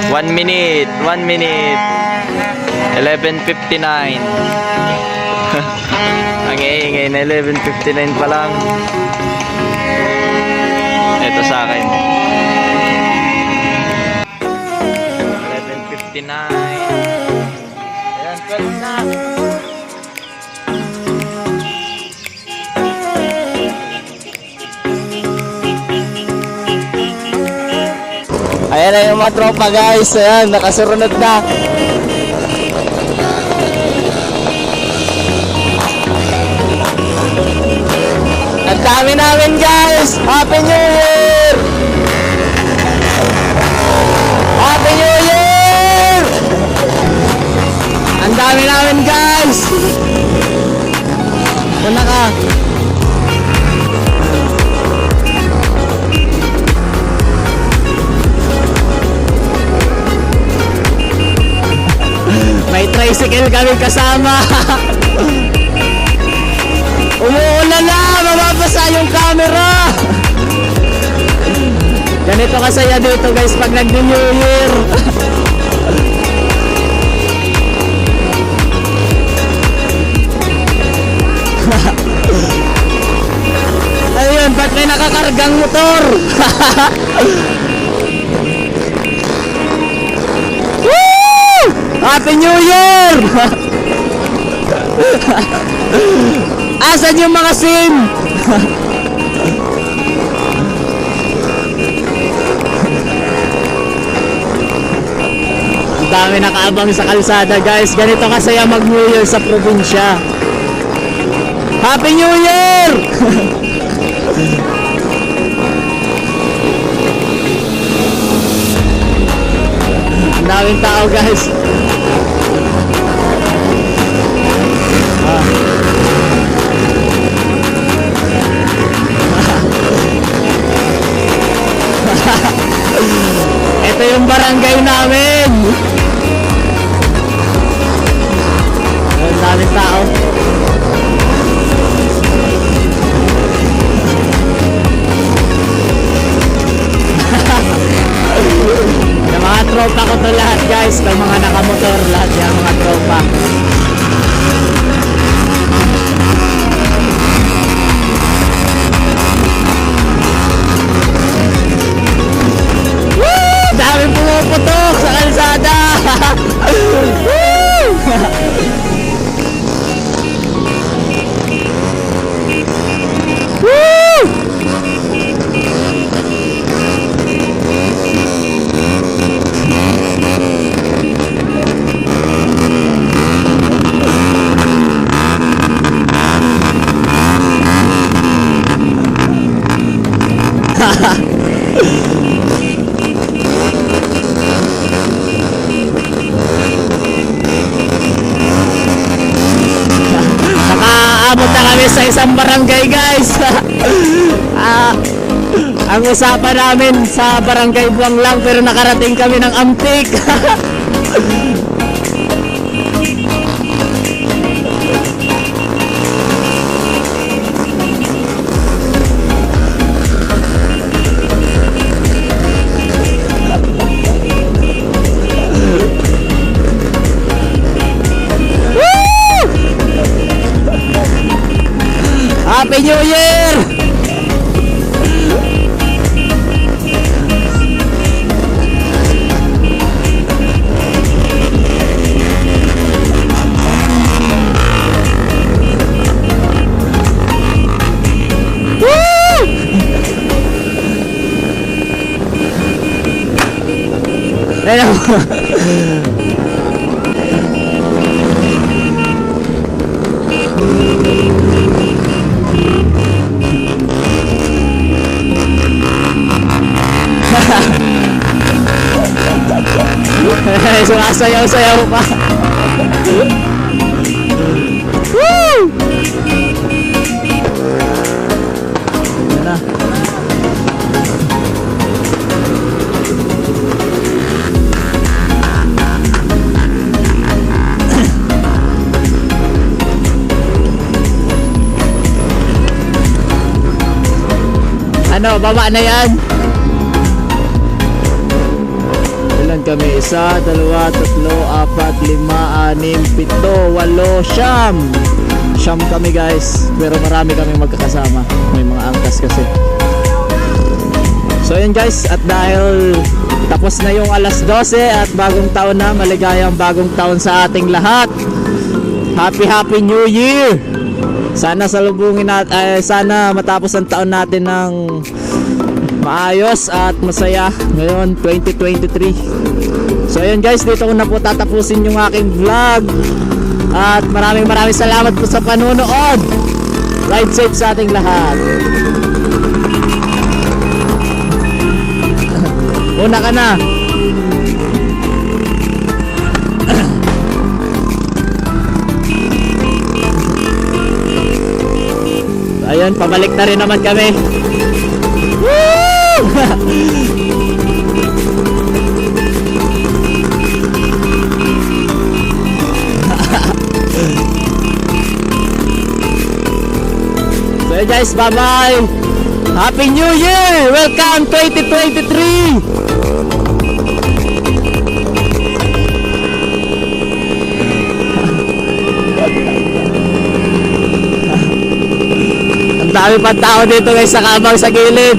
1 minute, 1 minute. 11:59. Ang ingay na 11:59 pa lang. Ito sa akin. 11:59. Ayan, 12 na. Ayan na yung mga tropa guys. Ayan, nakasurunod na. Ang dami namin guys. Happy New Year! Happy New Year! Ang dami namin guys. Una ka. May tricycle kami kasama. Umuulan na, mababasa yung camera. Ganito kasaya dito guys pag nag-New Year. Ayun, ba't may nakakargang motor? Happy New Year! Asan yung mga SIM? Ang dami nakaabang sa kalsada guys. Ganito kasaya mag New Year sa probinsya. Happy New Year! Ang daming tao guys. Ito yung barangay namin. Ang daming tao. Yung mga tropa ko to lahat guys. Yung mga nakamotor, lahat yung mga tropa. Daming pumuputok sa kalsada. Nakaabot na kami sa isang barangay guys. Ang usapan namin sa barangay Buwang lang pero nakarating kami ng Antique. Happy New Year! Woo! Ayun. Sumasayaw-sayaw pa. Woo! Yan na. Ano, baba na yan. Ilan kami. 1, 2, 3, 4, 5, 6, 7, 8, siyam kami guys. Pero marami kaming magkakasama. May mga angkas kasi. So yun guys, at dahil tapos na yung alas 12 at bagong taon na, maligayang bagong taon sa ating lahat. Happy New Year! Sana salubungin natin, sana matapos ang taon natin ng maayos at masaya ngayon 2023. So ayun guys, dito ko na po tatapusin yung aking vlog. At maraming salamat po sa panunood. Ride safe sa ating lahat. Una ka na. Ayun, pabalik na rin naman kami. Woo! So guys, bye-bye. Happy New Year! Welcome 2023! Ang dami pang tao dito guys sa kabang sa gilid.